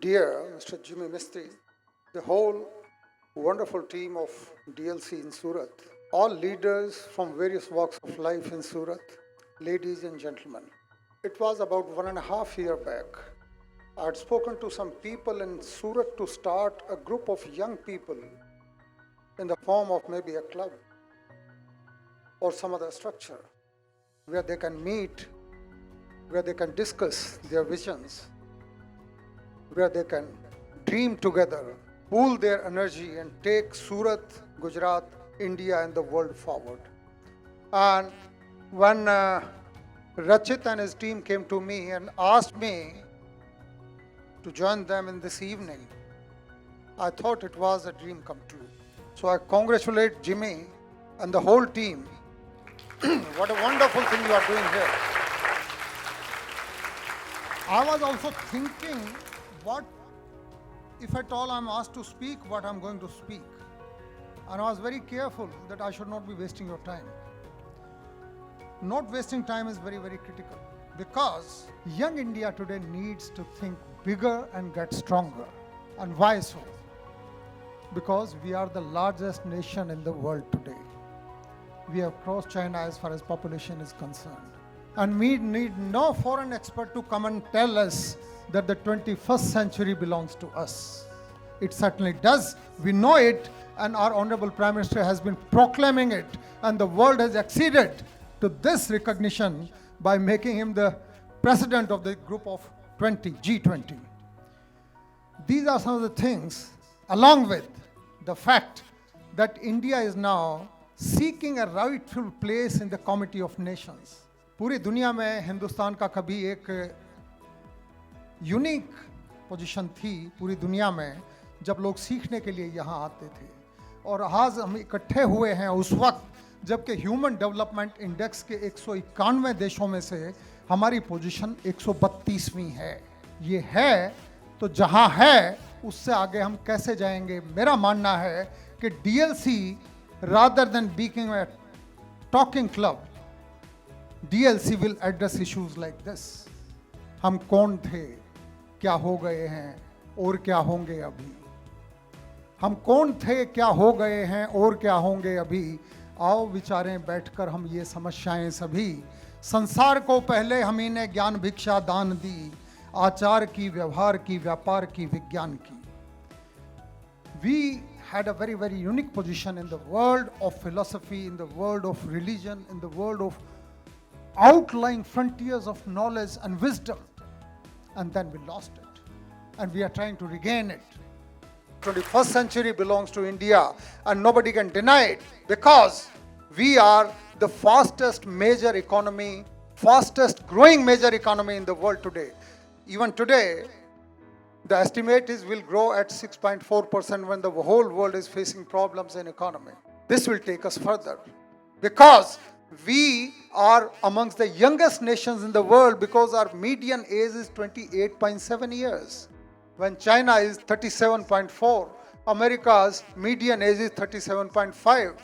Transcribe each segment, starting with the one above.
Dear Mr. Jimmy Mistry, the whole wonderful team of DLC in Surat, all leaders from various walks of life in Surat, ladies and gentlemen. It was about 1.5 years back. I had spoken to some people in Surat to start a group of young people in the form of maybe a club or some other structure where they can meet, where they can discuss their visions, where they can dream together, pool their energy, and take Surat, Gujarat, India, and the world forward. And when Rachit and his team came to me and asked me to join them in this evening, I thought it was a dream come true. So I congratulate Jimmy and the whole team. What a wonderful thing you are doing here. I was also thinking, what if at all I'm asked to speak, what I'm going to speak. And I was very careful that I should not be wasting your time. Not wasting time is very, very critical, because young India today needs to think bigger and get stronger. And why so? Because we are the largest nation in the world today. We have crossed China as far as population is concerned. And we need no foreign expert to come and tell us that the 21st century belongs to us. It certainly does. We know it, and our Honorable Prime Minister has been proclaiming it, and the world has acceded to this recognition by making him the president of the group of 20, G20. These are some of the things, along with the fact that India is now seeking a rightful place in the Committee of Nations. पूरी दुनिया में हिंदुस्तान का कभी एक unique position थी पूरी दुनिया में, जब लोग सीखने के लिए यहाँ आते थे। और आज हम इकट्ठे हुए हैं उस वक्त जबकि ह्यूमन डेवलपमेंट इंडेक्स के 191 देशों में से हमारी पोजीशन 132वीं है। ये है तो जहाँ है उससे आगे हम कैसे जाएंगे। मेरा मानना है कि DLC rather than being a talking club, DLC will address issues like this. हम कौन थे, क्या हो गए हैं और क्या होंगे अभी। हम कौन थे, क्या हो गए हैं और क्या होंगे अभी। आओ विचारें बैठकर हम ये समस्याएं सभी। संसार को पहले हम ही ने ज्ञान भिक्षा दान दी, आचार की, व्यवहार की, व्यापार की, विज्ञान की। We had a very, very unique position in the world of philosophy, in the world of religion, in the world of outlying frontiers of knowledge and wisdom. And then we lost it. And we are trying to regain it. 21st century belongs to India, and nobody can deny it, because we are the fastest major economy, fastest growing major economy in the world today. Even today, the estimate is will grow at 6.4% when the whole world is facing problems in economy. This will take us further, because we are amongst the youngest nations in the world, because our median age is 28.7 years. When China is 37.4, America's median age is 37.5.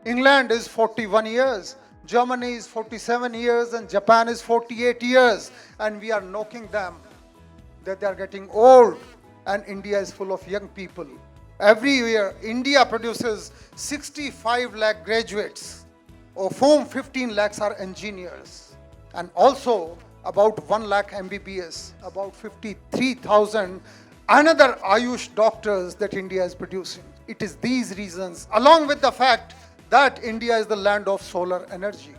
England is 41 years, Germany is 47 years, and Japan is 48 years. And we are knocking them that they are getting old, and India is full of young people. Every year, India produces 65 lakh graduates, of whom 15 lakhs are engineers, and also about 1 lakh MBBS, about 53,000 another Ayush doctors that India is producing. It is these reasons, along with the fact that India is the land of solar energy,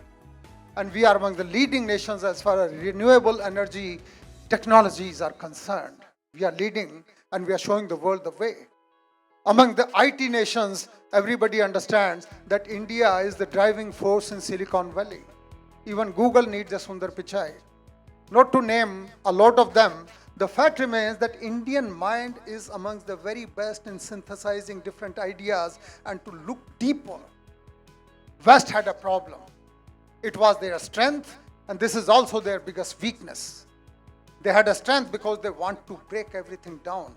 and we are among the leading nations as far as renewable energy technologies are concerned. We are leading, and we are showing the world the way. Among the IT nations, everybody understands that India is the driving force in Silicon Valley. Even Google needs a Sundar Pichai. Not to name a lot of them, the fact remains that Indian mind is amongst the very best in synthesizing different ideas and to look deeper. West had a problem. It was their strength, and this is also their biggest weakness. They had a strength because they want to break everything down.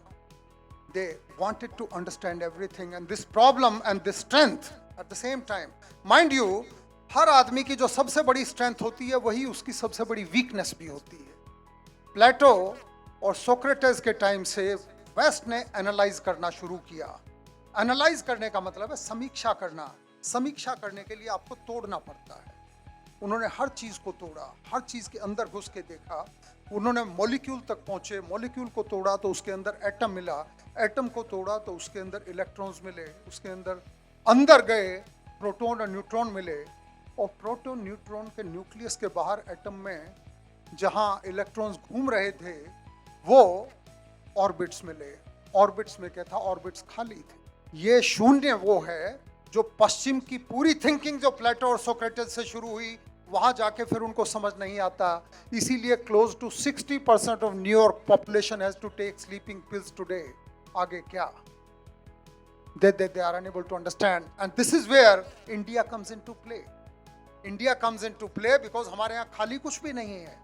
They wanted to understand everything, and this problem and this strength at the same time. Mind you, हर आदमी की जो सबसे बड़ी strength होती है वही उसकी सबसे बड़ी वीकनेस भी होती है. प्लेटो और सोक्रेटिस के टाइम से वेस्ट ने एनालाइज करना शुरू किया। एनालाइज करने का मतलब है समीक्षा करना। समीक्षा करने के लिए आपको तोड़ना पड़ता है। उन्होंने हर चीज को तोड़ा, हर चीज के अंदर घुस के देखा। उन्होंने मॉलिक्यूल तक पहुंचे, मॉलिक्यूल को तोड़ा तो उसके अंदर एटम मिला, एटम को तोड़ा तो उसके अंदर इलेक्ट्रॉन्स मिले, उसके अंदर गए प्रोटॉन और न्यूट्रॉन मिले, और प्रोटॉन न्यूट्रॉन के न्यूक्लियस के बाहर एटम में जहां इलेक्ट्रॉन्स घूम रहे थे वो ऑर्बिट्स मिले। ऑर्बिट्स में क्या था? ऑर्बिट्स खाली थे। ये शून्य वो है जो पश्चिम की पूरी थिंकिंग जो प्लेटो और सोक्रेटिस से शुरू हुई, वहां जाके फिर उनको समझ नहीं आता। इसीलिए close to 60% of New York population has to take sleeping pills today. आगे क्या? they are unable to understand, and this is where India comes into play. India comes into play because हमारे यहाँ खाली कुछ भी नहीं है।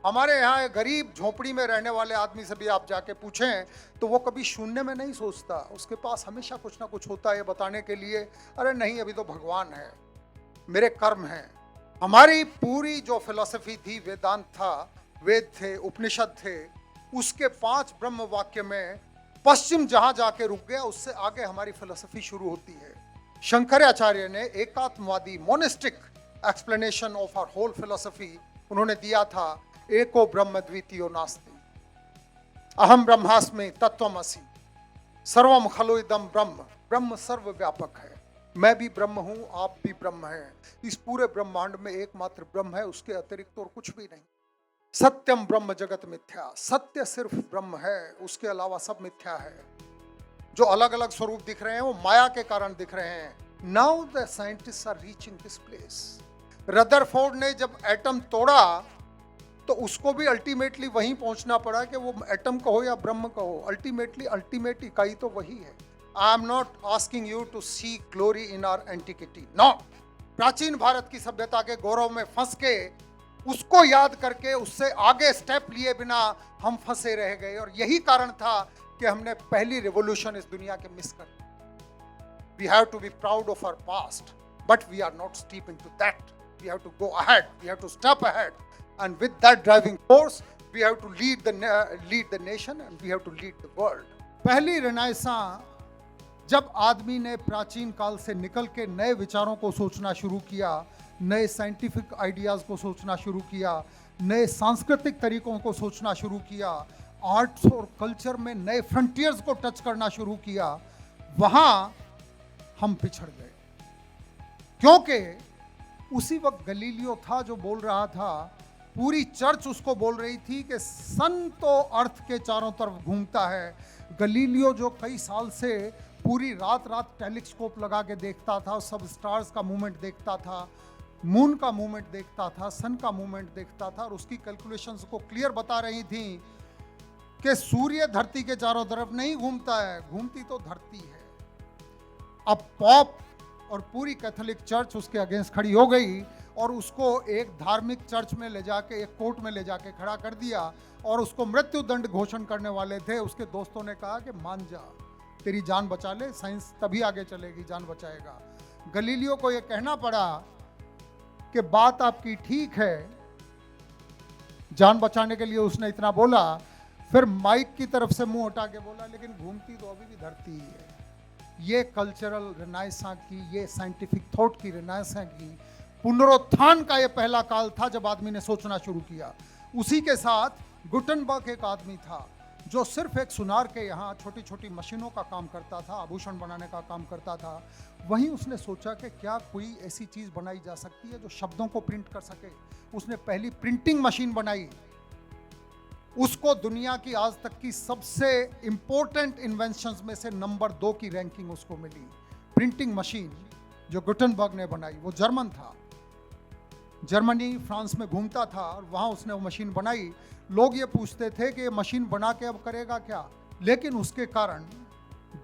हमारे यहाँ गरीब झोपड़ी में रहने वाले आदमी से भी आप जाके पूछें तो वो कभी शून्य में नहीं सोचता। उसके पास हमेशा कुछ ना कुछ होता है बताने के लिए, अरे नहीं अभी तो भगवान है, मेरे कर्म हैं। हमारी पूरी जो फिलॉसफी थी, वेदांत था, वेद थे, उपनिषद थे, उसके 5 ब्रह्म वाक्य में पश्चिम जहां जाके रुक गया उससे आगे हमारी फिलॉसफी शुरू होती है। शंकराचार्य ने एकात्मवादी monistic explanation of our whole philosophy उन्होंने दिया था, एको ब्रह्म द्वितीयो नास्ति, अहम ब्रह्मास्मि तत्वमसि, सर्वम खलु इदम ब्रह्म। ब्रह्म सर्वव्यापक है, मैं भी ब्रह्म हूं, आप भी ब्रह्म हैं। इस पूरे ब्रह्मांड में एकमात्र ब्रह्म है, उसके अतिरिक्त और कुछ भी नहीं। सत्यम ब्रह्म जगत मिथ्या, सत्य सिर्फ ब्रह्म है, उसके अलावा सब मिथ्या है। जो अलग अलग स्वरूप दिख रहे हैं वो माया के कारण दिख रहे हैं। Now the scientists are reaching this place. Rutherford ने जब एटम तोड़ा तो उसको भी अल्टीमेटली वहीं पहुंचना पड़ा कि वो एटम कहो या ब्रह्म कहो, अल्टीमेटली अल्टीमेट इकाई तो वही है। I am not asking you to see glory in our antiquity, no. प्राचीन भारत की सभ्यता के गौरव में फंस के उसको याद करके उससे आगे स्टेप लिए बिना हम फंसे रह गए, और यही कारण था कि हमने पहली रिवॉल्यूशन इस दुनिया के मिस कर दी। We have to be proud of our past, but we are not steep into that. We have to go ahead, we have to step ahead, and with that driving force we have to lead the nation and we have to lead the world. पहली renaissance जब आदमी ने प्राचीन काल से निकल के नए विचारों को सोचना शुरू किया, नए साइंटिफिक आइडियाज़ को सोचना शुरू किया, नए सांस्कृतिक तरीकों को सोचना शुरू किया, आर्ट्स और कल्चर में नए फ्रंटियर्स को टच करना शुरू किया, वहाँ हम पिछड़ गए। क्योंकि उसी वक्त गलीलियो था जो बोल रहा था, पूरी चर्च उसको बोल रही थी कि सन तो अर्थ के चारों तरफ घूमता है। गलीलियो जो कई साल से पूरी रात टेलीस्कोप लगा के देखता था, सब स्टार्स का मूवमेंट देखता था, मून का मूवमेंट देखता था, सन का मूवमेंट देखता था, और उसकी कैलकुलेशंस को क्लियर बता रही थी कि सूर्य धरती के चारों तरफ नहीं घूमता है, घूमती तो धरती है। अब पॉप और पूरी कैथोलिक चर्च उसके अगेंस्ट खड़ी हो गई और उसको एक धार्मिक चर्च में ले जाके, एक कोर्ट में ले जाके खड़ा कर दिया, और उसको मृत्यु दंड घोषण करने वाले थे। उसके दोस्तों ने कहा कि मान जा, तेरी जान बचा ले, साइंस तभी आगे चलेगी, जान बचाएगा। गलीलियो को यह कहना पड़ा कि बात आपकी ठीक है, जान बचाने के लिए उसने इतना बोला, फिर माइक की तरफ से मुंह हटा के बोला लेकिन घूमती तो अभी भी धरती ही है। ये कल्चरल रिनाइंसा की, ये साइंटिफिक थॉट की रिनाइंसा की पुनरुत्थान का ये पहला काल था जब आदमी ने सोचना शुरू किया। उसी के साथ गुटनबर्ग एक आदमी था जो सिर्फ एक सुनार के यहाँ छोटी छोटी मशीनों का काम करता था, आभूषण बनाने का काम करता था। वहीं उसने सोचा कि क्या कोई ऐसी चीज़ बनाई जा सकती है जो शब्दों को प्रिंट कर सके। उसने पहली प्रिंटिंग मशीन बनाई। उसको दुनिया की आज तक की सबसे इंपॉर्टेंट इन्वेंशंस में से नंबर 2 की रैंकिंग उसको मिली। प्रिंटिंग मशीन जो गुटनबर्ग ने बनाई, वो जर्मन था, जर्मनी फ्रांस में घूमता था और वहाँ उसने वो मशीन बनाई। लोग ये पूछते थे कि ये मशीन बना के अब करेगा क्या, लेकिन उसके कारण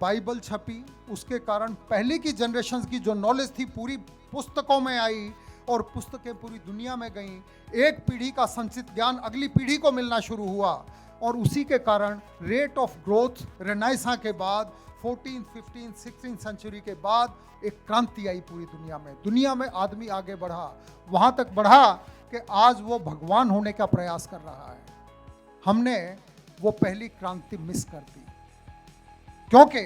बाइबल छपी, उसके कारण पहले की जनरेशन की जो नॉलेज थी पूरी पुस्तकों में आई और पुस्तकें पूरी दुनिया में गईं। एक पीढ़ी का संचित ज्ञान अगली पीढ़ी को मिलना शुरू हुआ, और उसी के कारण रेट ऑफ ग्रोथ रेनेसां के बाद 14, 15, 16 सेंचुरी के बाद एक क्रांति आई पूरी दुनिया में। दुनिया में आदमी आगे बढ़ा, वहाँ तक बढ़ा कि आज वो भगवान होने का प्रयास कर रहा है। हमने वो पहली क्रांति मिस कर दी, क्योंकि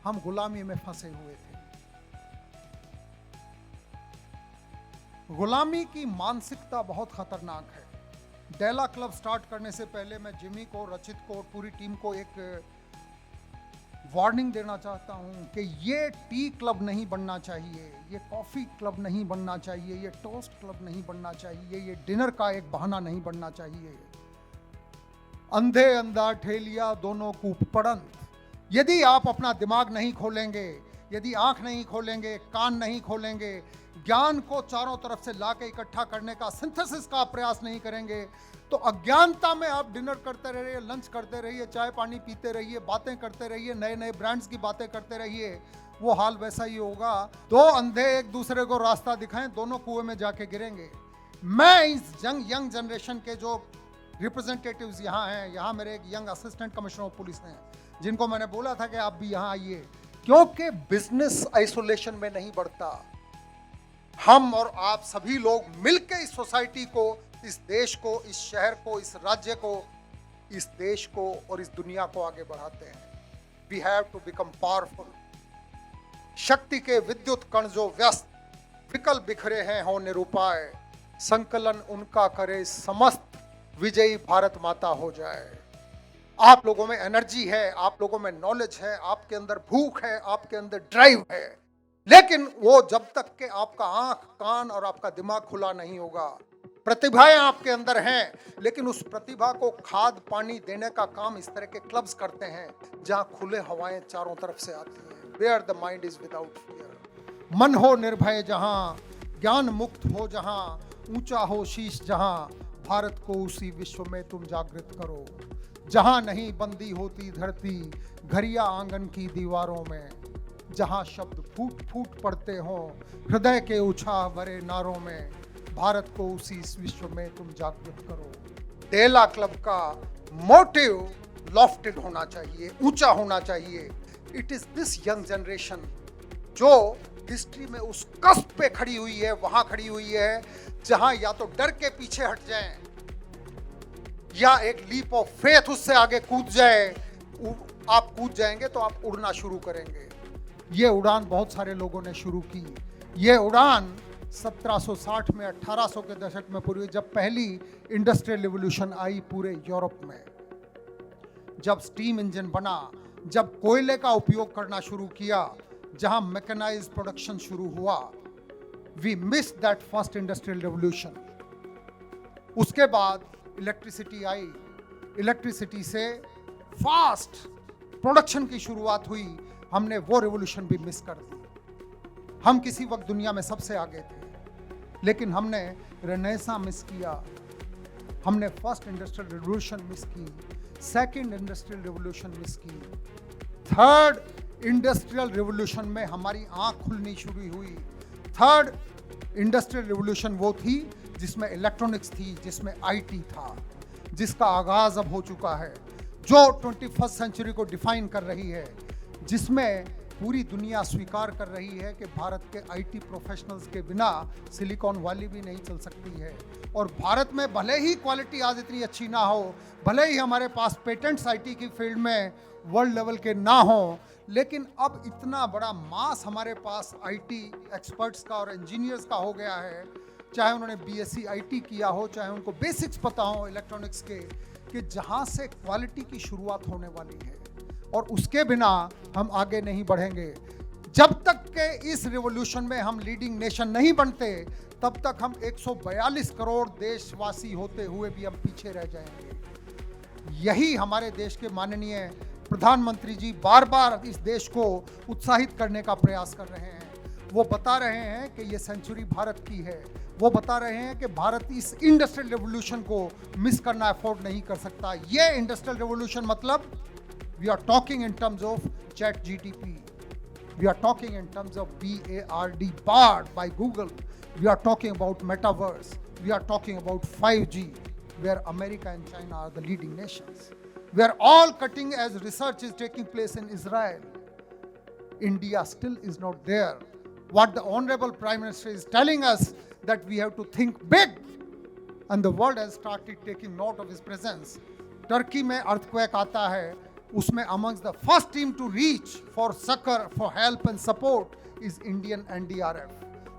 हम गुलामी में फंसे हुए थे। गुलामी की मानसिकता बहुत खतरनाक है। डेला क्लब स्टार्ट करने से पहले मैं जिमी को, रचित को, पूरी टीम को एक वार्निंग देना चाहता हूं कि ये टी क्लब नहीं बनना चाहिए, ये कॉफी क्लब नहीं बनना चाहिए, ये टोस्ट क्लब नहीं बनना चाहिए, ये डिनर का एक बहाना नहीं बनना चाहिए। अंधे अंधा ठेलिया दोनों कूप पड़ंत। यदि आप अपना दिमाग नहीं खोलेंगे, यदि आंख नहीं खोलेंगे, कान नहीं खोलेंगे, ज्ञान को चारों तरफ से लाके इकट्ठा करने का, सिंथेसिस का प्रयास नहीं करेंगे, तो अज्ञानता में आप डिनर करते रहिए, लंच करते रहिए, चाय पानी पीते रहिए, बातें करते रहिए, नए नए ब्रांड्स की बातें करते रहिए, वो हाल वैसा ही होगा। दो अंधे एक दूसरे को रास्ता दिखाएं, दोनों कुएं में जाके गिरेंगे। मैं इस यंग जनरेशन के जो रिप्रेजेंटेटिव्स यहाँ हैं, यहाँ मेरे एक young assistant commissioner of police हैं, जिनको मैंने बोला था कि आप भी यहाँ आइए, क्योंकि बिजनेस आइसोलेशन में नहीं बढ़ता। हम और आप सभी लोग मिलकर इस सोसाइटी को, इस देश को, इस शहर को, इस राज्य को, इस देश को और इस दुनिया को आगे बढ़ाते हैं। We have to become powerful. शक्ति के विद्युत कण जो व्यस्त विकल बिखरे हैं हो निरुपाय, संकलन उनका करे समस्त विजयी भारत माता हो जाए। आप लोगों में एनर्जी है, आप लोगों में नॉलेज है, आपके अंदर भूख है, आपके अंदर ड्राइव है, लेकिन वो जब तक कि आपका आंख, कान और आपका दिमाग खुला नहीं होगा। प्रतिभाएं आपके अंदर हैं, लेकिन उस प्रतिभा को खाद पानी देने का काम इस तरह के क्लब्स करते हैं जहां खुले हवाएं चारों तरफ से आती हैं। Where the mind is without fear. मन हो निर्भय जहां, ज्ञान मुक्त हो जहां, ऊंचा हो शीश जहां, भारत को उसी विश्व में तुम जागृत करो। जहां नहीं बंदी होती धरती घरिया आंगन की दीवारों में, जहां शब्द फूट फूट पड़ते हों हृदय के उछाह भरे नारों में, भारत को उसी इस विश्व में तुम जागृत करो। डेला क्लब का मोटिव लॉफ्टेड होना चाहिए, ऊंचा होना चाहिए। It is this young generation जो हिस्ट्री में उस कस्प पे खड़ी हुई है, वहां खड़ी हुई है जहां या तो डर के पीछे हट जाएं या एक लीप ऑफ फेथ उससे आगे कूद जाए। आप कूद जाएंगे तो आप उड़ना शुरू करेंगे। ये उड़ान बहुत सारे लोगों ने शुरू की। ये उड़ान 1760 में, 1800 के दशक में पूरी, जब पहली इंडस्ट्रियल रिवॉल्यूशन आई पूरे यूरोप में, जब स्टीम इंजन बना, जब कोयले का उपयोग करना शुरू किया, जहां मैकेनाइज्ड प्रोडक्शन शुरू हुआ। We miss that first industrial revolution. उसके बाद इलेक्ट्रिसिटी आई, इलेक्ट्रिसिटी से फास्ट प्रोडक्शन की शुरुआत हुई। हमने वो रिवॉल्यूशन भी मिस कर दी। हम किसी वक्त दुनिया में सबसे आगे थे, लेकिन हमने रेनेसां मिस किया, हमने फर्स्ट इंडस्ट्रियल रिवॉल्यूशन मिस की, सेकंड इंडस्ट्रियल रिवॉल्यूशन मिस की, थर्ड इंडस्ट्रियल रिवॉल्यूशन में हमारी आंख खुलनी शुरू हुई। थर्ड इंडस्ट्रियल रिवॉल्यूशन वो थी जिसमें इलेक्ट्रॉनिक्स थी, जिसमें आईटी था, जिसका आगाज अब हो चुका है, जो 21st सेंचुरी को डिफाइन कर रही है, जिसमें पूरी दुनिया स्वीकार कर रही है कि भारत के आईटी प्रोफेशनल्स के बिना सिलिकॉन वैली भी नहीं चल सकती है। और भारत में भले ही क्वालिटी आज इतनी अच्छी ना हो, भले ही हमारे पास पेटेंट्स आईटी की फील्ड में वर्ल्ड लेवल के ना हो, लेकिन अब इतना बड़ा मास हमारे पास आईटी एक्सपर्ट्स का और इंजीनियर्स का हो गया है, चाहे उन्होंने बीएससी आईटी किया हो, चाहे उनको बेसिक्स पता हो इलेक्ट्रॉनिक्स के, कि जहाँ से क्वालिटी की शुरुआत होने वाली है। और उसके बिना हम आगे नहीं बढ़ेंगे। जब तक के इस रिवॉल्यूशन में हम लीडिंग नेशन नहीं बनते, तब तक हम 142 करोड़ देशवासी होते हुए भी हम पीछे रह जाएंगे। यही हमारे देश के माननीय प्रधानमंत्री जी बार बार इस देश को उत्साहित करने का प्रयास कर रहे हैं। वो बता रहे हैं कि ये सेंचुरी भारत की है। वो बता रहे हैं कि भारत इस इंडस्ट्रियल रिवॉल्यूशन को मिस करना अफोर्ड नहीं कर सकता। ये इंडस्ट्रियल रिवॉल्यूशन मतलब we are talking in terms of ChatGPT. We are talking in terms of Bard by Google. We are talking about metaverse. We are talking about 5G, where America and China are the leading nations. Where all cutting edge research is taking place in Israel. India still is not there. What the Honorable Prime Minister is telling us that we have to think big, and the world has started taking note of his presence. Turkey में earthquake आता है, उसमें amongst the first team to reach for succor, for help and support is Indian NDRF.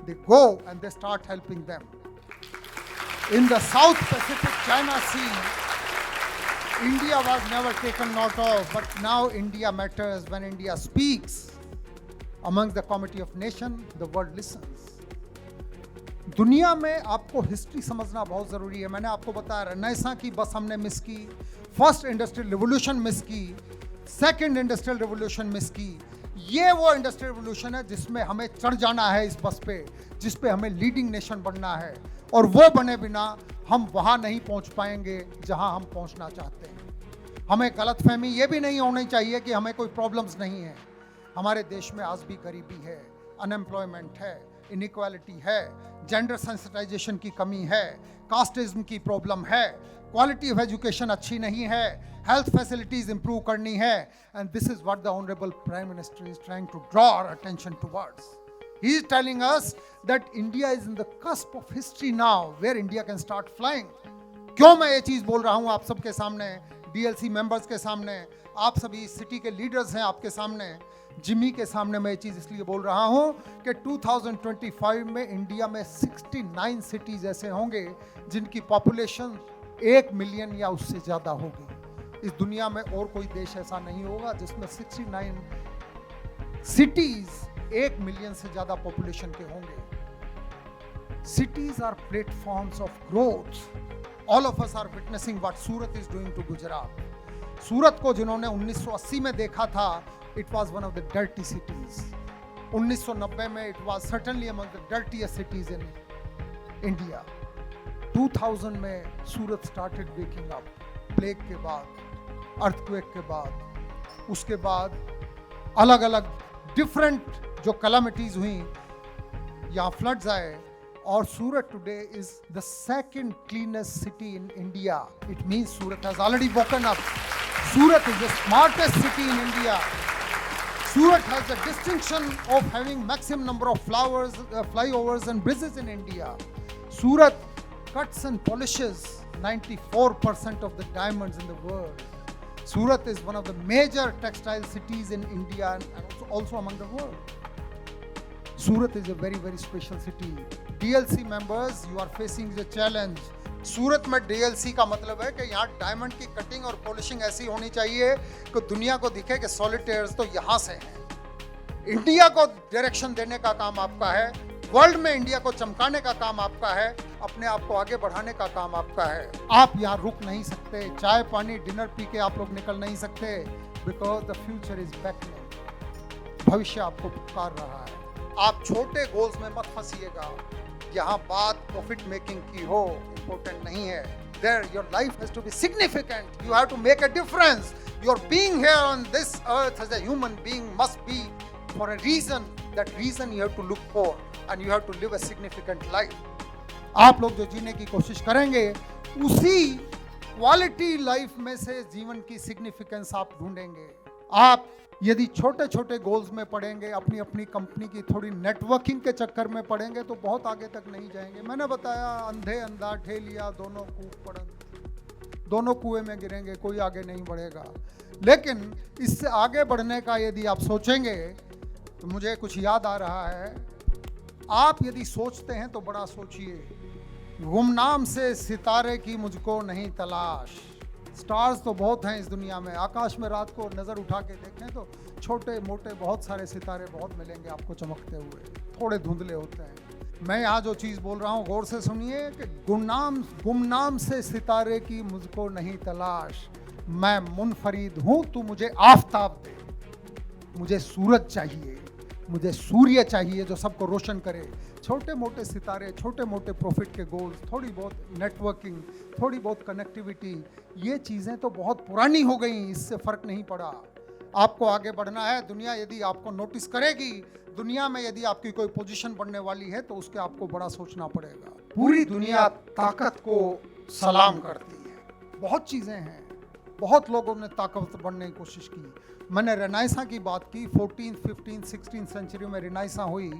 They go and they start helping them. In the South Pacific China Sea, India was never taken note of, but now India matters. When India speaks amongst the Committee of Nations, the world listens. दुनिया में आपको history समझना बहुत ज़रूरी है. मैंने आपको बताया रेनेसां की बस हमने मिस की, फर्स्ट इंडस्ट्रियल रिवोल्यूशन मिस की, सेकंड इंडस्ट्रियल रिवोल्यूशन मिस की. ये वो इंडस्ट्रियल रिवोल्यूशन है जिसमें हमें चढ़ जाना है इस बस पे, जिस पे हमें लीडिंग नेशन बनना है, और वो बने बिना हम वहाँ नहीं पहुँच पाएंगे जहाँ हम पहुँचना चाहते हैं. हमें गलतफहमी ये भी नहीं होनी चाहिए कि हमें कोई प्रॉब्लम्स नहीं है. हमारे देश में आज भी गरीबी है, अनएम्प्लॉयमेंट है, इनइक्वालिटी है, जेंडर सेंसिटाइजेशन की कमी है, कास्टिज्म की प्रॉब्लम है, क्वालिटी ऑफ एजुकेशन अच्छी नहीं है, हेल्थ फैसिलिटीज इंप्रूव करनी है. And this is what the honourable prime minister is trying to draw our attention towards. He is telling us that India is in the cusp of history now where India can start flying. क्यों मैं ये चीज़ बोल रहा हूँ आप सबके सामने, DLC members के सामने, आप सभी सिटी के लीडर्स हैं आपके सामने, जिमी के सामने मैं ये चीज़ इसलिए बोल रहा हूँ कि 2025 में इंडिया में 69 सिटीज़ ऐसे होंगे जिनकी पॉपुलेशन 1 मिलियन या उससे ज़्यादा होगी. इस दुनिया में और कोई देश ऐसा नहीं होगा जिसमें 69 सिटीज़ 1 मिलियन से ज़्यादा पॉपुलेशन के होंगे. Cities are platforms of growth. All of us are witnessing what Surat is doing to Gujarat. सूरत को जिन्होंने 1980 में देखा था, it was one of the dirty cities. 1990 में it was certainly among the dirtiest cities in India. 2000 में सूरत started waking up. Plague के बाद, earthquake के बाद, उसके बाद अलग अलग डिफरेंट जो कैलामिटीज हुई, यहाँ फ्लड्स आए, और Surat today is the second cleanest city in India. It means Surat has already woken up. Surat is the smartest city in India. Surat has the distinction of having maximum number of flyovers and bridges in India. Surat cuts and polishes 94% of the diamonds in the world. Surat is one of the major textile cities in India and also among the world. Surat is a very, very special city. DLC members, you are facing the challenge. सूरत में DLC का मतलब है कि यहाँ diamond की cutting और polishing ऐसी होनी चाहिए कि दुनिया को दिखे कि सॉलिटेयर्स तो यहाँ से हैं. इंडिया को डायरेक्शन देने का काम आपका है, वर्ल्ड में इंडिया को चमकाने का काम आपका है, अपने आप को आगे बढ़ाने का काम आपका है. आप यहाँ रुक नहीं सकते, चाय पानी डिनर पी के आप लोग निकल नहीं सकते, because the future is beckoning. भविष्य आपको पुकार रहा है. आप छोटे गोल्स में मत फंसिएगा. यहाँ बात प्रॉफिट मेकिंग की हो इम्पोर्टेंट नहीं है. There your life has to be significant. You have to make a difference. Your being here on this earth as a human being must be for a reason. That reason you have to look for and you have to live a significant life. आप लोग जो जीने की कोशिश करेंगे उसी quality life में से जीवन की सिग्निफिकेंस आप ढूंढेंगे. आप यदि छोटे छोटे गोल्स में पढ़ेंगे, अपनी अपनी कंपनी की थोड़ी नेटवर्किंग के चक्कर में पढ़ेंगे तो बहुत आगे तक नहीं जाएंगे. मैंने बताया अंधे अंधा ठेलिया दोनों कूद पड़ेंगे, दोनों कुएं में गिरेंगे, कोई आगे नहीं बढ़ेगा. लेकिन इससे आगे बढ़ने का यदि आप सोचेंगे तो मुझे कुछ याद आ रहा है. आप यदि सोचते हैं तो बड़ा सोचिए. गुमनाम से सितारे की मुझको नहीं तलाश. स्टार्स तो बहुत हैं इस दुनिया में. आकाश में रात को नज़र उठा के देखें तो छोटे मोटे बहुत सारे सितारे बहुत मिलेंगे आपको चमकते हुए, थोड़े धुंधले होते हैं. मैं यहाँ जो चीज़ बोल रहा हूँ गौर से सुनिए कि गुमनाम से सितारे की मुझको नहीं तलाश. मैं मुनफरीद हूँ, तू मुझे आफताब दे. मुझे सूरज चाहिए, मुझे सूर्य चाहिए जो सबको रोशन करे. छोटे मोटे सितारे, छोटे मोटे प्रॉफिट के गोल्स, थोड़ी बहुत नेटवर्किंग, थोड़ी बहुत कनेक्टिविटी, ये चीज़ें तो बहुत पुरानी हो गई, इससे फ़र्क नहीं पड़ा. आपको आगे बढ़ना है. दुनिया यदि आपको नोटिस करेगी, दुनिया में यदि आपकी कोई पोजीशन बनने वाली है तो उसके आपको बड़ा सोचना पड़ेगा. पूरी दुनिया ताकत को सलाम करती है. बहुत चीज़ें हैं, बहुत लोगों ने ताकत बनने की कोशिश की. मैंने रेनाइसा की बात की. 14th, 15th, 16th सेंचुरी में रेनाइसा हुई.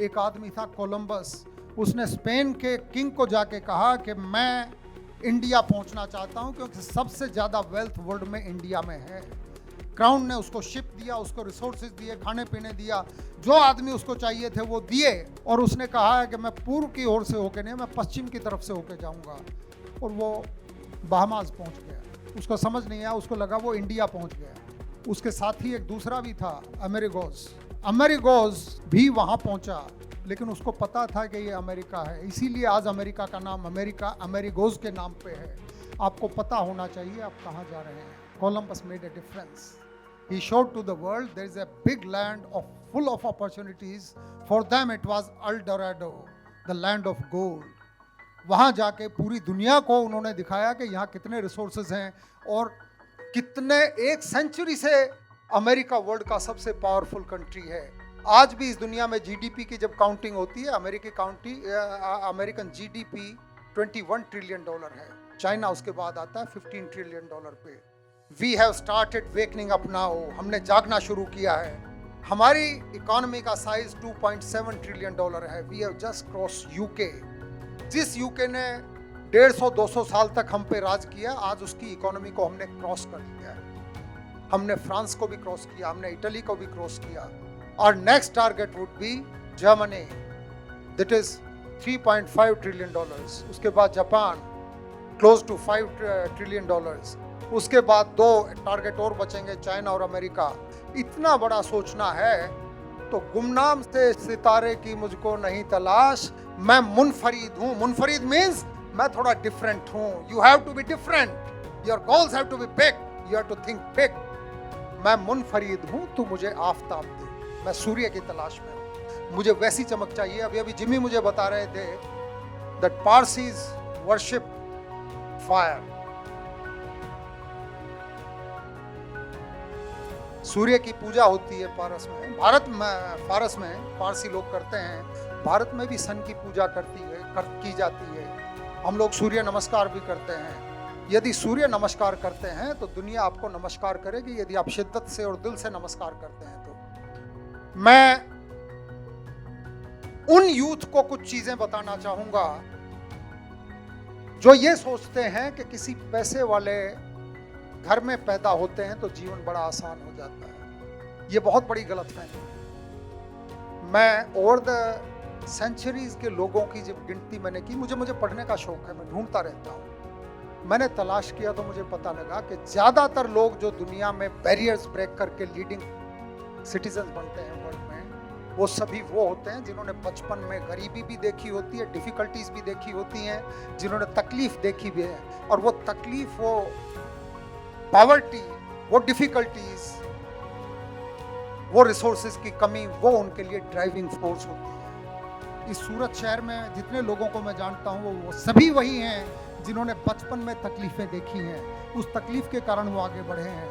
एक आदमी था कोलंबस, उसने स्पेन के किंग को जाके कहा कि मैं इंडिया पहुंचना चाहता हूं, क्योंकि सबसे ज़्यादा वेल्थ वर्ल्ड में इंडिया में है। क्राउन ने उसको शिप दिया, उसको रिसोर्सेज दिए, खाने पीने दिया, जो आदमी उसको चाहिए थे वो दिए, और उसने कहा है कि मैं पूर्व की ओर से होके नहीं, मैं पश्चिम की तरफ से होके जाऊंगा। और वो बहामास पहुंच गया। उसको समझ नहीं आया, उसको लगा वो इंडिया पहुंच गया। उसके साथ ही एक दूसरा भी था, अमेरिगोस भी वहां पहुंचा, लेकिन उसको पता था कि ये अमेरिका है, इसीलिए आज अमेरिका का नाम अमेरिका अमेरिगोस के नाम पे है। आपको पता होना चाहिए आप कहाँ जा रहे हैं। Columbus made a difference. He showed to the world there is a big land full of opportunities. For them it was El Dorado, the land of gold. वहाँ जाके पूरी दुनिया को उन्होंने दिखाया कि यहाँ कितने रिसोर्सेज हैं, और कितने, एक सेंचुरी से अमेरिका वर्ल्ड का सबसे पावरफुल कंट्री है। आज भी इस दुनिया में जीडीपी की जब काउंटिंग होती है, अमेरिकन जीडीपी $21 ट्रिलियन है। चाइना उसके बाद आता है $15 ट्रिलियन पे। We have started wakening up now, हमने जागना शुरू किया है। हमारी इकोनॉमी का साइज $2.7 ट्रिलियन है। We have just cross UK. जिस यूके ने 150-200 साल तक हम पे राज किया, आज उसकी इकोनॉमी को हमने क्रॉस कर लिया है। हमने फ्रांस को भी क्रॉस किया, हमने इटली को भी क्रॉस किया, और next target would be Germany, that is $3.5 trillion. उसके बाद जापान, क्लोज टू $5 ट्रिलियन। उसके बाद 2 टारगेट और बचेंगे, चाइना और अमेरिका। इतना बड़ा सोचना है तो गुमनाम से सितारे की मुझको नहीं तलाश, मैं मुनफरीद हूँ। मुनफरीद मीन्स मैं थोड़ा डिफरेंट हूँ। You have to be different, your goals have to be big, you have to think big. मैं मुनफरीद हूँ, तू मुझे आफताब दे, मैं सूर्य की तलाश में हूँ, मुझे वैसी चमक चाहिए। अभी जिमी मुझे बता रहे थे दैट पारसीज वर्शिप फायर, सूर्य की पूजा होती है पारस में, भारत में, फारस में पारसी लोग करते हैं। भारत में भी सन की पूजा की जाती है। हम लोग सूर्य नमस्कार भी करते हैं। यदि सूर्य नमस्कार करते हैं तो दुनिया आपको नमस्कार करेगी, यदि आप शिद्दत से और दिल से नमस्कार करते हैं तो। मैं उन यूथ को कुछ चीजें बताना चाहूंगा जो ये सोचते हैं कि किसी पैसे वाले घर में पैदा होते हैं तो जीवन बड़ा आसान हो जाता है। ये बहुत बड़ी गलतफहमी। मैं ओवर द सेंचुरीज के लोगों की जब गिनती मैंने की, मुझे पढ़ने का शौक है, मैं ढूंढता रहता हूँ। मैंने तलाश किया तो मुझे पता लगा कि ज़्यादातर लोग जो दुनिया में बैरियर्स ब्रेक करके लीडिंग सिटीजन बनते हैं वर्ल्ड में, वो सभी वो होते हैं जिन्होंने बचपन में गरीबी भी देखी होती है, डिफ़िकल्टीज भी देखी होती हैं, जिन्होंने तकलीफ देखी भी है, और वो तकलीफ, वो पॉवर्टी, वो डिफिकल्टीज, वो रिसोर्सेज की कमी, वो उनके लिए ड्राइविंग फोर्स होती है। इस सूरत शहर में जितने लोगों को मैं जानता हूँ वो सभी वही हैं जिन्होंने बचपन में तकलीफें देखी हैं, उस तकलीफ के कारण वो आगे बढ़े हैं।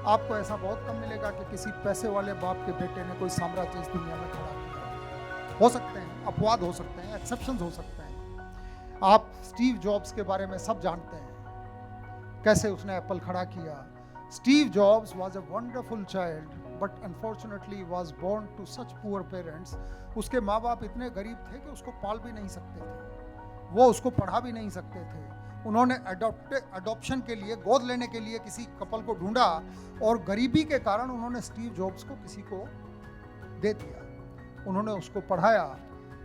आपको ऐसा बहुत कम मिलेगा कि किसी पैसे वाले बाप के बेटे ने कोई साम्राज्य इस दुनिया में खड़ा किया। हो सकते हैं, अपवाद हो सकते हैं, एक्सेप्शंस हो सकते हैं। आप स्टीव जॉब्स के बारे में सब जानते हैं, कैसे उसने एप्पल खड़ा किया। Steve Jobs was a wonderful child but unfortunately was born to such poor parents. उसके माँ बाप इतने गरीब थे कि उसको पाल भी नहीं सकते थे, वो उसको पढ़ा भी नहीं सकते थे। उन्होंने अडॉप्शन के लिए, गोद लेने के लिए किसी कपल को ढूंढा, और गरीबी के कारण उन्होंने स्टीव जॉब्स को किसी को दे दिया। उन्होंने उसको पढ़ाया,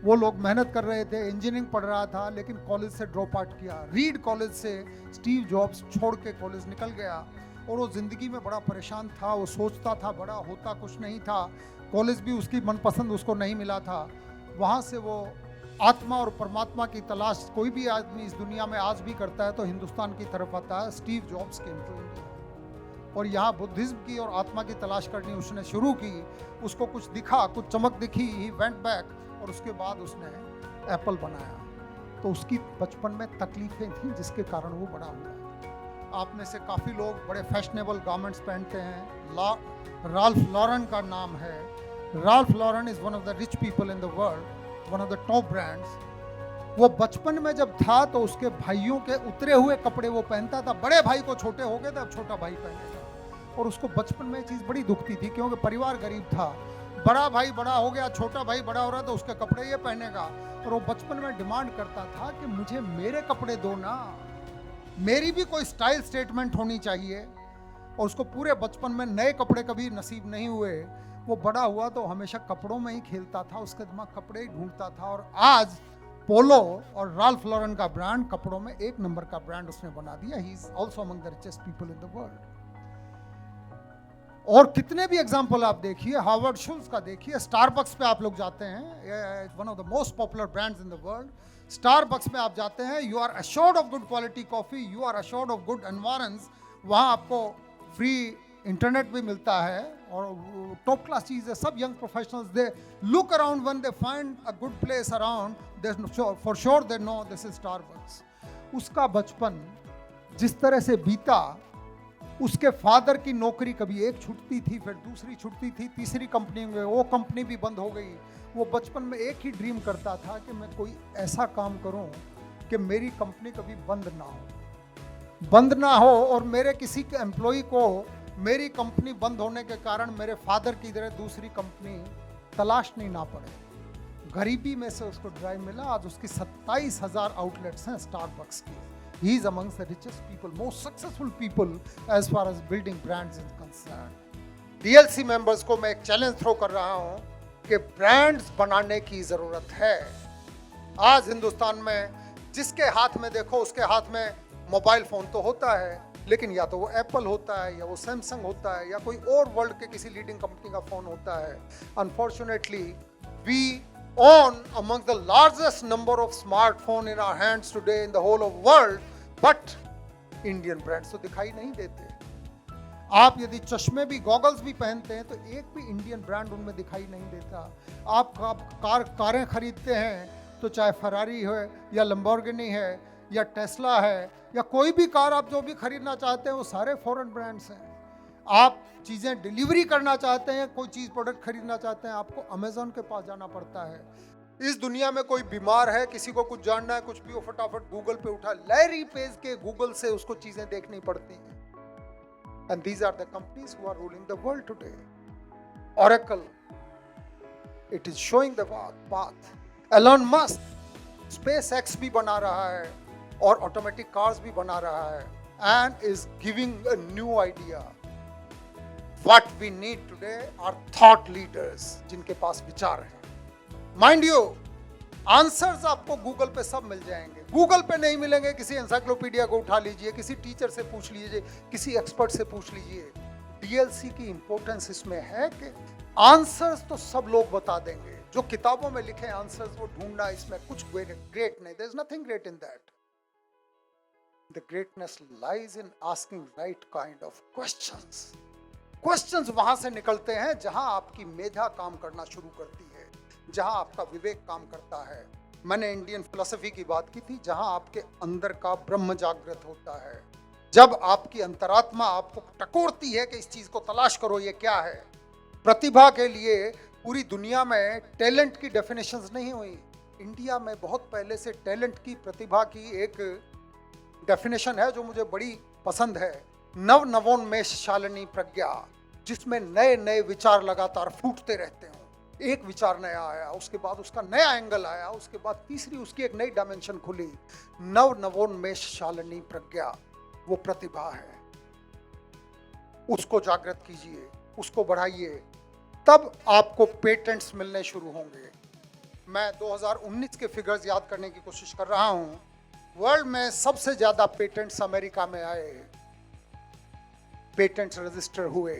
वो लोग मेहनत कर रहे थे, इंजीनियरिंग पढ़ रहा था, लेकिन कॉलेज से ड्रॉप आउट किया। रीड कॉलेज से स्टीव जॉब्स छोड़ के कॉलेज निकल गया, और वो ज़िंदगी में बड़ा परेशान था। वो सोचता था बड़ा, होता कुछ नहीं था। कॉलेज भी उसकी मनपसंद उसको नहीं मिला था। वहाँ से वो आत्मा और परमात्मा की तलाश कोई भी आदमी इस दुनिया में आज भी करता है तो हिंदुस्तान की तरफ आता है। स्टीव जॉब्स के इंडिया, और यहाँ बुद्धिज्म की और आत्मा की तलाश करनी उसने शुरू की। उसको कुछ दिखा, कुछ चमक दिखी, ही वेंट बैक, और उसके बाद उसने एप्पल बनाया। तो उसकी बचपन में तकलीफें थी जिसके कारण वो बड़ा हुआ। आप में से काफ़ी लोग बड़े फैशनेबल गारमेंट्स पहनते हैं। राल्फ लॉरेन का नाम है। Ralph Lauren is one of the rich people in the world, one of the top brands. वो बचपन में जब था तो उसके भाइयों के उतरे हुए कपड़े वो पहनता था। बड़े भाई को छोटे हो गए थे, अब छोटा भाई पहनेगा। और उसको बचपन में ये चीज़ बड़ी दुखती थी क्योंकि परिवार गरीब था। बड़ा भाई बड़ा हो गया, छोटा भाई बड़ा हो रहा, तो उसके कपड़े ये पहनेगा। और वो बचपन में डिमांड करता था कि मुझे मेरे कपड़े दो ना, मेरी भी कोई स्टाइल स्टेटमेंट होनी चाहिए। और उसको पूरे बचपन में नए कपड़े कभी नसीब नहीं हुए। वो बड़ा हुआ तो हमेशा कपड़ों में ही खेलता था, उसके दिमाग कपड़े ही ढूंढता था, और आज पोलो और राल्फ लॉरेन का ब्रांड कपड़ों में एक नंबर का ब्रांड उसने बना दिया। He is also among the richest people in the world. और कितने भी एग्जाम्पल आप देखिए, हार्वर्ड शुल्स का देखिए, स्टारबक्स पे आप लोग जाते हैं, one of the most popular brands in the world. Starbucks में आप जाते हैं, you are assured of good quality coffee, you are assured of good environments. वहाँ आपको फ्री इंटरनेट भी मिलता है और टॉप क्लास चीज़ है। सब young professionals they look around when they find a good place around, they for sure they know this is Starbucks. उसका बचपन जिस तरह से बीता, उसके फादर की नौकरी कभी एक छूटती थी, फिर दूसरी छूटती थी, तीसरी कंपनी में, वो कंपनी भी बंद हो गई। वो बचपन में एक ही ड्रीम करता था कि मैं कोई ऐसा काम करूं कि मेरी कंपनी कभी बंद ना हो और मेरे किसी के एम्प्लॉय को मेरी कंपनी बंद होने के कारण मेरे फादर की तरह दूसरी कंपनी तलाशनी ना पड़े। गरीबी में से उसको ड्राइव मिला। आज उसकी 27,000 आउटलेट्स हैं स्टारबक्स की। He is amongst the richest people, most successful people as far as building brands is concerned. DLC members को मैं एक चैलेंज थ्रो कर रहा हूं कि ब्रांड्स बनाने की जरूरत है। आज हिंदुस्तान में जिसके हाथ में देखो उसके हाथ में मोबाइल फोन तो होता है, लेकिन या तो वो एप्पल होता है, या वो सैमसंग होता है, या कोई और वर्ल्ड के किसी लीडिंग कंपनी का फोन होता है। Unfortunately we own among the largest number of smartphone in our hands today in the whole of world, but Indian brands तो दिखाई नहीं देते। आप यदि चश्मे भी, गॉगल्स भी पहनते हैं तो एक भी इंडियन ब्रांड उनमें दिखाई नहीं देता। आप कारें खरीदते हैं तो चाहे फरारी हो या लंबोर्गिनी है या टेस्ला है या कोई भी कार आप जो भी खरीदना चाहते हैं वो सारे फॉरेन ब्रांड्स हैं। आप चीज़ें डिलीवरी करना चाहते हैं, कोई चीज़ प्रोडक्ट खरीदना चाहते हैं, आपको अमेज़न के पास जाना पड़ता है। इस दुनिया में कोई बीमार है, किसी को कुछ जानना है, कुछ भी, वो फटाफट गूगल पे उठा, लैरी पेज के गूगल से उसको चीज़ें देखनी पड़ती हैं। And these are the companies who are ruling the world today. Oracle, it is showing the path. Elon Musk SpaceX भी बना रहा है और ऑटोमेटिक कार्स भी बना रहा है, and is giving a new idea. What we need today are thought leaders जिनके पास विचार है। माइंड यू, आंसर्स आपको गूगल पे सब मिल जाएंगे। गूगल पे नहीं मिलेंगे, किसी एनसाइक्लोपीडिया को उठा लीजिए, किसी टीचर से पूछ लीजिए, किसी एक्सपर्ट से पूछ लीजिए। डीएलसी की इंपॉर्टेंस इसमें है कि आंसर्स तो सब लोग बता देंगे। जो किताबों में लिखे आंसर्स वो ढूंढना, इसमें कुछ ग्रेट नहीं। There is nothing great in that. The greatness lies in asking right kind of questions. Questions वहां से निकलते हैं जहां आपकी मेधा काम करना शुरू करती है, जहां आपका विवेक काम करता है। मैंने इंडियन फिलॉसफी की बात की थी, जहां आपके अंदर का ब्रह्म जागृत होता है। जब आपकी अंतरात्मा आपको टकोरती है कि इस चीज को तलाश करो, ये क्या है। प्रतिभा के लिए पूरी दुनिया में टैलेंट की डेफिनेशंस नहीं हुई। इंडिया में बहुत पहले से टैलेंट की, प्रतिभा की एक डेफिनेशन है जो मुझे बड़ी पसंद है। नवोन्मेष शालिनी प्रज्ञा, जिसमें नए नए विचार लगातार फूटते रहते हो। एक विचार नया आया, उसके बाद उसका नया एंगल आया, उसके बाद तीसरी उसकी एक नई डायमेंशन खुली। नवोन्मेष शालिनी प्रज्ञा वो प्रतिभा है। उसको जागृत कीजिए, उसको बढ़ाइए, तब आपको पेटेंट्स मिलने शुरू होंगे। मैं 2019 के फिगर्स याद करने की कोशिश कर रहा हूं। वर्ल्ड में सबसे ज्यादा पेटेंट्स अमेरिका में आए, पेटेंट्स रजिस्टर हुए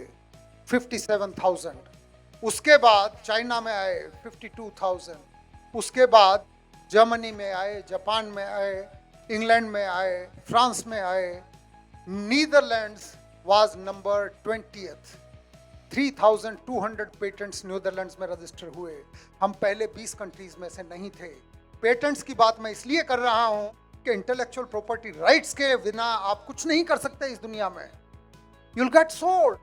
57,000। उसके बाद चाइना में आए 52,000। उसके बाद जर्मनी में आए, जापान में आए, इंग्लैंड में आए, फ्रांस में आए। Netherlands was number 20th। 3,200 patents Netherlands में रजिस्टर हुए। हम पहले 20 कंट्रीज में से नहीं थे। पेटेंट्स की बात मैं इसलिए कर रहा हूं कि इंटेलेक्चुअल प्रॉपर्टी राइट्स के बिना आप कुछ नहीं कर सकते इस दुनिया में। You'll get sold.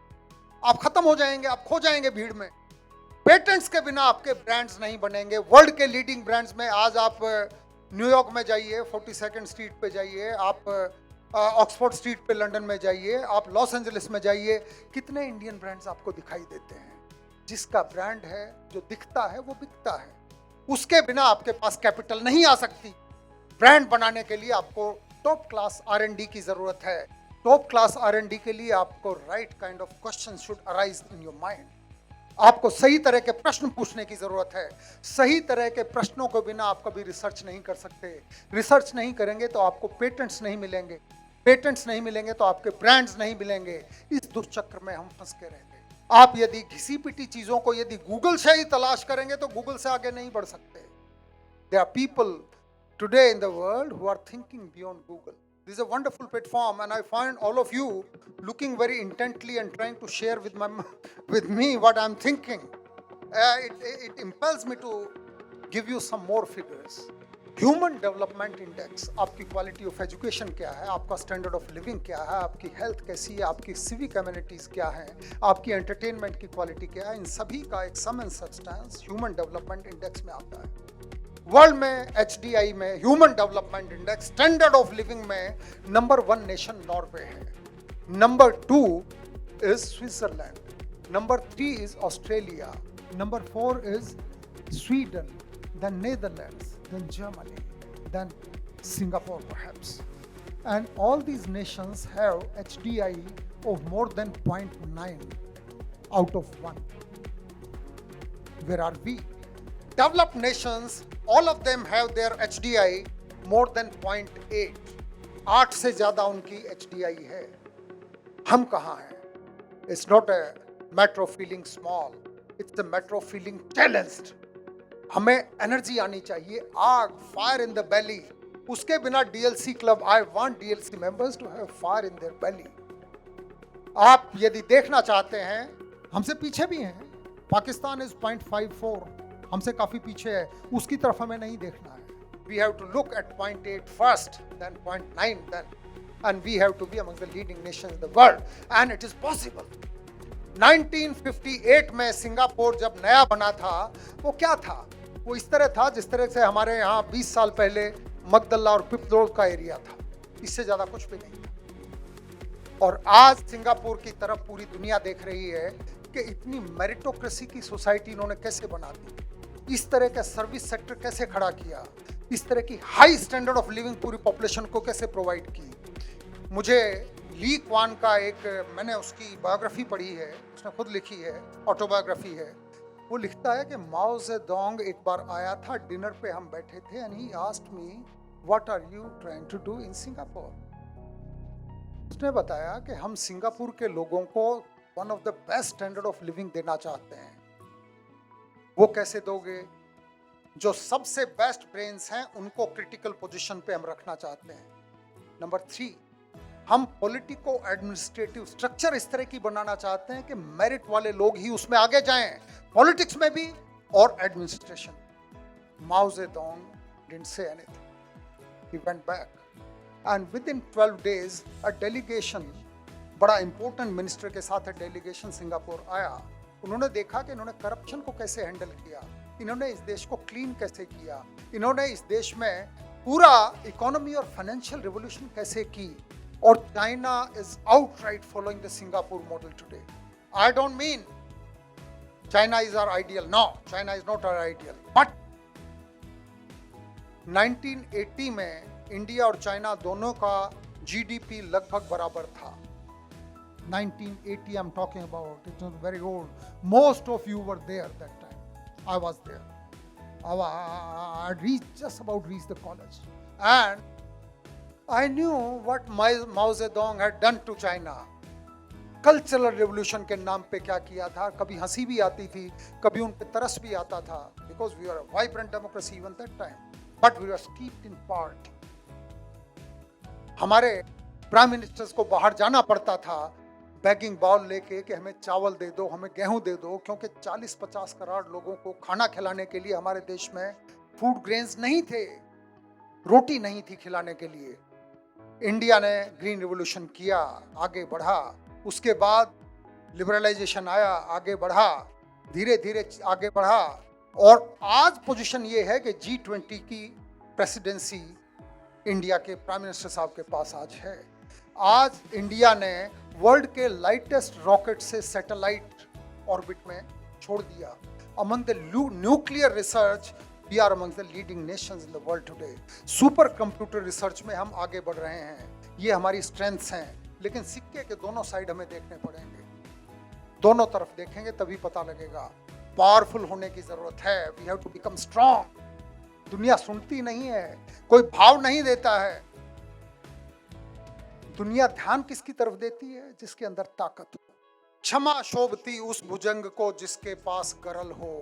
आप खत्म हो जाएंगे, आप खो जाएंगे भीड़ में। पेटेंट्स के बिना आपके ब्रांड्स नहीं बनेंगे। वर्ल्ड के लीडिंग ब्रांड्स में आज आप न्यूयॉर्क में जाइए, 42nd स्ट्रीट पे जाइए, आप ऑक्सफोर्ड स्ट्रीट पे लंदन में जाइए, आप लॉस एंजलिस में जाइए, कितने इंडियन ब्रांड्स आपको दिखाई देते हैं। जिसका ब्रांड है, जो दिखता है, वो बिकता है। उसके बिना आपके पास कैपिटल नहीं आ सकती। ब्रांड बनाने के लिए आपको टॉप क्लास R&D की जरूरत है। टॉप क्लास R&D के लिए आपको right kind of question should arise in your mind. आपको सही तरह के प्रश्न पूछने की जरूरत है। सही तरह के प्रश्नों के बिना आप कभी रिसर्च नहीं कर सकते। रिसर्च नहीं करेंगे तो आपको पेटेंट्स नहीं मिलेंगे। पेटेंट्स नहीं मिलेंगे तो आपके ब्रांड्स नहीं मिलेंगे। इस दुष्चक्र में हम फंस के रहेंगे। आप यदि घिसी पिटी चीजों को यदि गूगल से ही तलाश करेंगे तो गूगल से आगे नहीं बढ़ सकते। There are people today in the world who are thinking beyond Google. This is a wonderful platform, and I find all of you looking very intently and trying to share with me what I'm thinking. It impels me to give you some more figures. Human Development Index, आपकी quality of education क्या है, आपका standard of living क्या है, आपकी health कैसी है, आपकी सिविक कम्युनिटीज क्या है, आपकी एंटरटेनमेंट की क्वालिटी क्या है, इन सभी का एक sum and substance human development index में आता है। वर्ल्ड में HDI में human development index standard of living में नंबर 1 नेशन नॉर्वे है, number 2 is Switzerland, number 3 is Australia, number 4 is Sweden, then Netherlands, then Germany, then Singapore perhaps. And all these nations have HDI of more than 0.9 out of 1. Where are we? Developed nations, all of them have their HDI more than 0.8. 8 से ज़्यादा उनकी HDI है। हम कहाँ हैं? It's not a matter of feeling small. It's a matter of feeling challenged. हमें energy आनी चाहिए, आग, फायर इन द बेली। उसके बिना DLC club, I want DLC members to have fire in their belly. आप यदि देखना चाहते हैं, हमसे पीछे भी हैं, पाकिस्तान इज 0.54, हमसे काफी पीछे है, उसकी तरफ हमें नहीं देखना है। We have to look at 0.8 first, then 0.9 then, and we have to be among the leading nations in the world, and it is possible. 1958 में सिंगापुर जब नया बना था, वो क्या था? वो इस तरह था जिस तरह से हमारे यहाँ 20 साल पहले मगदल्ला और पिपलोड का एरिया था। इससे ज्यादा कुछ भी नहीं था। और आज सिंगापुर की तरफ पूरी दुनिया देख रही है कि इतनी मेरिटोक्रेसी की सोसाइटी इन्होंने कैसे बना दी, इस तरह का सर्विस सेक्टर कैसे खड़ा किया, इस तरह की हाई स्टैंडर्ड ऑफ लिविंग पूरी पॉपुलेशन को कैसे प्रोवाइड की। मुझे ली क्वान का मैंने उसकी बायोग्राफी पढ़ी है, उसने खुद लिखी है, ऑटोबायोग्राफी है। वो लिखता है कि माओ ज़ेडोंग एक बार आया था, डिनर पे हम बैठे थे, and he asked me what are you trying to do in Singapore. उसने बताया कि हम सिंगापुर के लोगों को one of the best standard of living देना चाहते हैं। वो कैसे दोगे? जो सबसे बेस्ट ब्रेन्स हैं उनको क्रिटिकल पोजीशन पे हम रखना चाहते हैं। नंबर 3, हम पॉलिटिको एडमिनिस्ट्रेटिव स्ट्रक्चर इस तरह की बनाना चाहते हैं कि मेरिट वाले लोग ही उसमें आगे जाएं, पॉलिटिक्स में भी और administration. Mao Zedong didn't say anything, he went back, and with in 12 days a delegation, बड़ा इंपॉर्टेंट मिनिस्टर के साथ डेलीगेशन सिंगापुर आया। उन्होंने देखा कि इन्होंने करप्शन को कैसे हैंडल किया, इन्होंने इस देश को क्लीन कैसे किया, इन्होंने इस देश में पूरा इकोनॉमी और फाइनेंशियल रिवोल्यूशन कैसे की। और China is outright following the Singapore model today. I don't mean China is our ideal. No, China is not our ideal. But 1980 में इंडिया और चाइना दोनों का GDP लगभग बराबर था। 1980 I'm talking about. It was very old. Most of you were there that time. I was there. I just about reached the college. And I knew what Mao Zedong had done to China. Cultural revolution के नाम पे क्या किया था। कभी हंसी भी आती थी, कभी उन पे तरस भी आता था, because we are a vibrant democracy even that time, but we are steeped in part. हमारे प्राइम मिनिस्टर्स को बाहर जाना पड़ता था बैगिंग बॉल लेके कि हमें चावल दे दो, हमें गेहूं दे दो, क्योंकि 40-50 करोड़ लोगों को खाना खिलाने के लिए हमारे देश में फूड ग्रेन्स नहीं थे, रोटी नहीं थी खिलाने के लिए। इंडिया ने ग्रीन रिवोल्यूशन किया, आगे बढ़ा, उसके बाद लिबरलाइजेशन आया, आगे बढ़ा, धीरे धीरे आगे बढ़ा, और आज पोजीशन ये है कि G20 की प्रेसिडेंसी इंडिया के प्राइम मिनिस्टर साहब के पास आज है। आज इंडिया ने वर्ल्ड के लाइटेस्ट रॉकेट से सैटेलाइट ऑर्बिट में छोड़ दिया। Among the nuclear research We are among the leading nations in the world today. Super computer research में हम आगे बढ़ रहे हैं, ये हमारी स्ट्रेंथ्स हैं, लेकिन सिक्के के दोनों साइड हमें देखने पड़ेंगे, दोनों तरफ देखेंगे तभी पता लगेगा। पावरफुल होने की जरूरत है, we have to become strong. दुनिया सुनती नहीं है, कोई भाव नहीं देता है। दुनिया ध्यान किसकी तरफ देती है? जिसके अंदर ताकत हो। क्षमा शोभती उस भुजंग को जिसके पास गरल हो।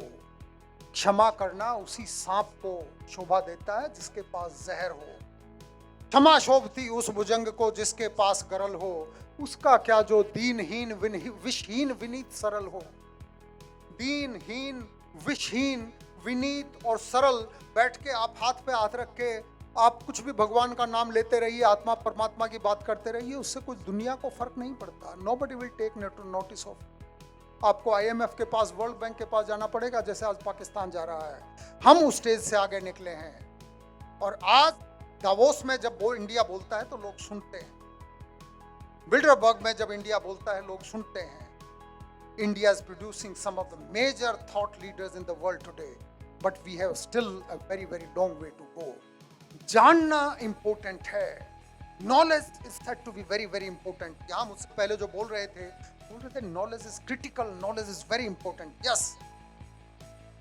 क्षमा करना उसी सांप को शोभा देता है जिसके पास जहर हो। क्षमा शोभती उस भुजंग को जिसके पास गरल हो, उसका क्या जो दीनहीन विषहीन विनीत सरल हो। दीनहीन विषहीन विनीत और सरल, बैठ के आप हाथ पे हाथ रख के आप कुछ भी भगवान का नाम लेते रहिए, आत्मा परमात्मा की बात करते रहिए, उससे कुछ दुनिया को फर्क नहीं पड़ता। Nobody will take notice of. आपको IMF के पास, वर्ल्ड बैंक के पास जाना पड़ेगा, जैसे आज पाकिस्तान जा रहा है। हम उस स्टेज से आगे निकले हैं और आज दावोस में जब वो इंडिया बोलता है तो लोग सुनते हैं। बिल्डरबर्ग में जब इंडिया बोलता है लोग सुनते हैं। India is producing some of the major thought leaders in the world today, but we have still a very, very long way to go. जानना important है। Knowledge is said to be very, very important. यहाँ मुझसे पहले जो बोल रहे थे knowledge is critical, knowledge is very important. Yes,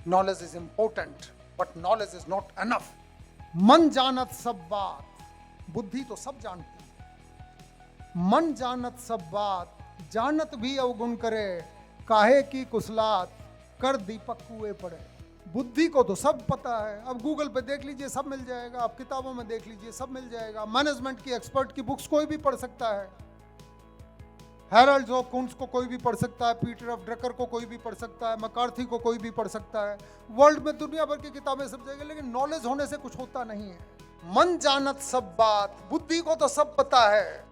knowledge is important, but knowledge is not enough. मन जानत सब बात, बुद्धि तो सब जानती है। मन जानत सब बात, जानत भी अवगुण करे, काहे की कुसलात, कर दीपक कुएं पड़े। बुद्धि को तो सब पता है, अब गूगल पे देख लीजिए सब मिल जाएगा, आप किताबों में देख लीजिए सब मिल जाएगा। मैनेजमेंट की एक्सपर्ट की बुक्स कोई भी पढ़ सकता है, हैरोल्ड ऑफ कुंट्स को कोई भी पढ़ सकता है, पीटर ऑफ ड्रकर को कोई भी पढ़ सकता है, मैकार्थी को कोई भी पढ़ सकता है। वर्ल्ड में दुनिया भर की किताबें सब जाएगी, लेकिन नॉलेज होने से कुछ होता नहीं है। मन जानत सब बात, बुद्धि को तो सब पता है,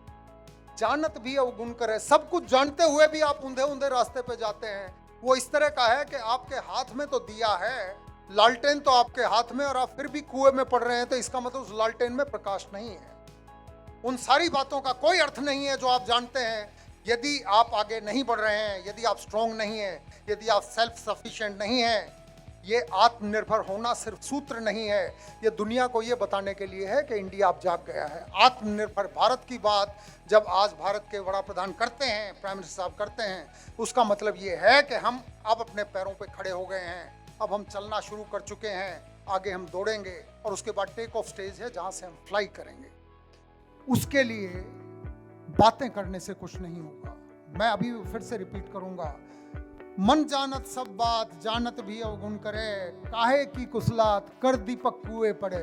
जानत भी अवगुण करे। सब कुछ जानते हुए भी आप ऊंधे ऊंधे रास्ते पे जाते हैं। वो इस तरह का है कि आपके हाथ में तो दिया है, लालटेन तो आपके हाथ में, और आप फिर भी कुएं में पड़ रहे हैं, तो इसका मतलब उस लालटेन में प्रकाश नहीं है। उन सारी बातों का कोई अर्थ नहीं है जो आप जानते हैं, यदि आप आगे नहीं बढ़ रहे हैं, यदि आप स्ट्रॉन्ग नहीं है, यदि आप सेल्फ सफिशिएंट नहीं है। ये आत्मनिर्भर होना सिर्फ सूत्र नहीं है, ये दुनिया को ये बताने के लिए है कि इंडिया अब जाग गया है। आत्मनिर्भर भारत की बात जब आज भारत के बड़ा प्रधान करते हैं, प्राइम मिनिस्टर साहब करते हैं, उसका मतलब ये है कि हम अब अपने पैरों पे खड़े हो गए हैं, अब हम चलना शुरू कर चुके हैं, आगे हम दौड़ेंगे और उसके बाद टेक ऑफ स्टेज है जहाँ से हम फ्लाई करेंगे। उसके लिए बातें करने से कुछ नहीं होगा। मैं अभी फिर से रिपीट करूंगा, मन जानत सब बात, जानत भी अवगुण करे, काहे की कुसलात, कर दीपक कुएं पड़े।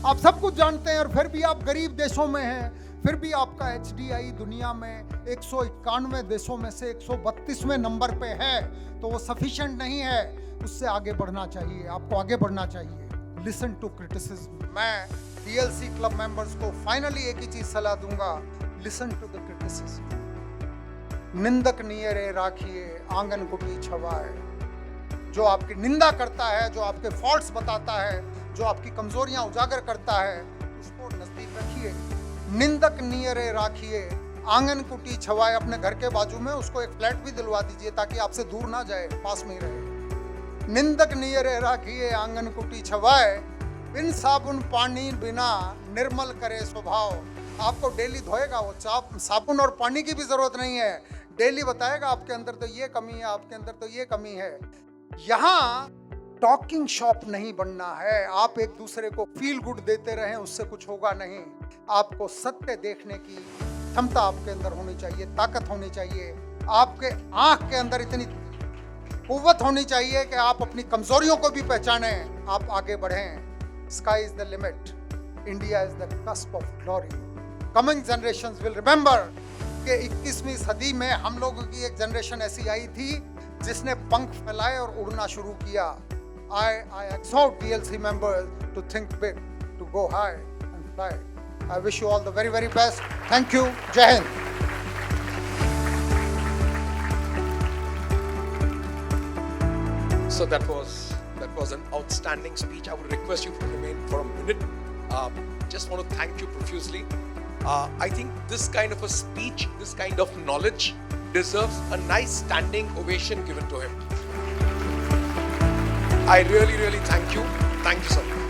आप सब कुछ जानते हैं और फिर भी आप गरीब देशों में हैं, फिर भी आपका HDI दुनिया में 191 देशों में से 132वें नंबर पे है, तो वो सफिशिएंट नहीं है। उससे आगे बढ़ना चाहिए, आपको आगे बढ़ना चाहिए। Listen to criticism. मैं DLC क्लब मेंबर्स को फाइनली एक ही चीज सलाह दूंगा, लिसन टू द क्रिटिसिज्म। निंदक नियरे राखिए, आंगन कुटी छवाए। जो आपकी निंदा करता है, जो आपके फॉल्ट्स बताता है, जो आपकी कमजोरियां उजागर करता है, उसको नजदीक रखिए। निंदक नियरे राखिए, आंगन कुटी छवाए। अपने घर के बाजू में उसको एक फ्लैट भी दिलवा दीजिए ताकि आपसे दूर ना जाए, पास में ही रहे। निंदक नियरे राखिए, आंगन कुटी छवाए। बिन साबुन पानी बिना निर्मल करे स्वभाव। आपको डेली धोएगा वो, साबुन और पानी की भी जरूरत नहीं है, डेली बताएगा आपके अंदर तो ये कमी है, आपके अंदर तो ये कमी है। यहाँ टॉकिंग शॉप नहीं बनना है। आप एक दूसरे को फील गुड देते रहें, उससे कुछ होगा नहीं। आपको सत्य देखने की क्षमता आपके अंदर होनी चाहिए, ताकत होनी चाहिए। आपके आंख के अंदर इतनी कुव्वत होनी चाहिए कि आप अपनी कमजोरियों को भी पहचानें, आप आगे बढ़ें। Sky is the limit, India is the cusp of glory. Coming generations will remember कि 21वीं सदी में हम लोगों की एक जनरेशन ऐसी आई थी जिसने पंख फैलाए और उड़ना शुरू किया। I exhort DLC members to think big, to go high and fly. I wish you all the very, very best. Thank you. Jai Hind. So that was an outstanding speech. I would request you to remain for a minute. Just want to thank you profusely. I think this kind of a speech, this kind of knowledge deserves a nice standing ovation given to him. I really, really thank you. Thank you so much.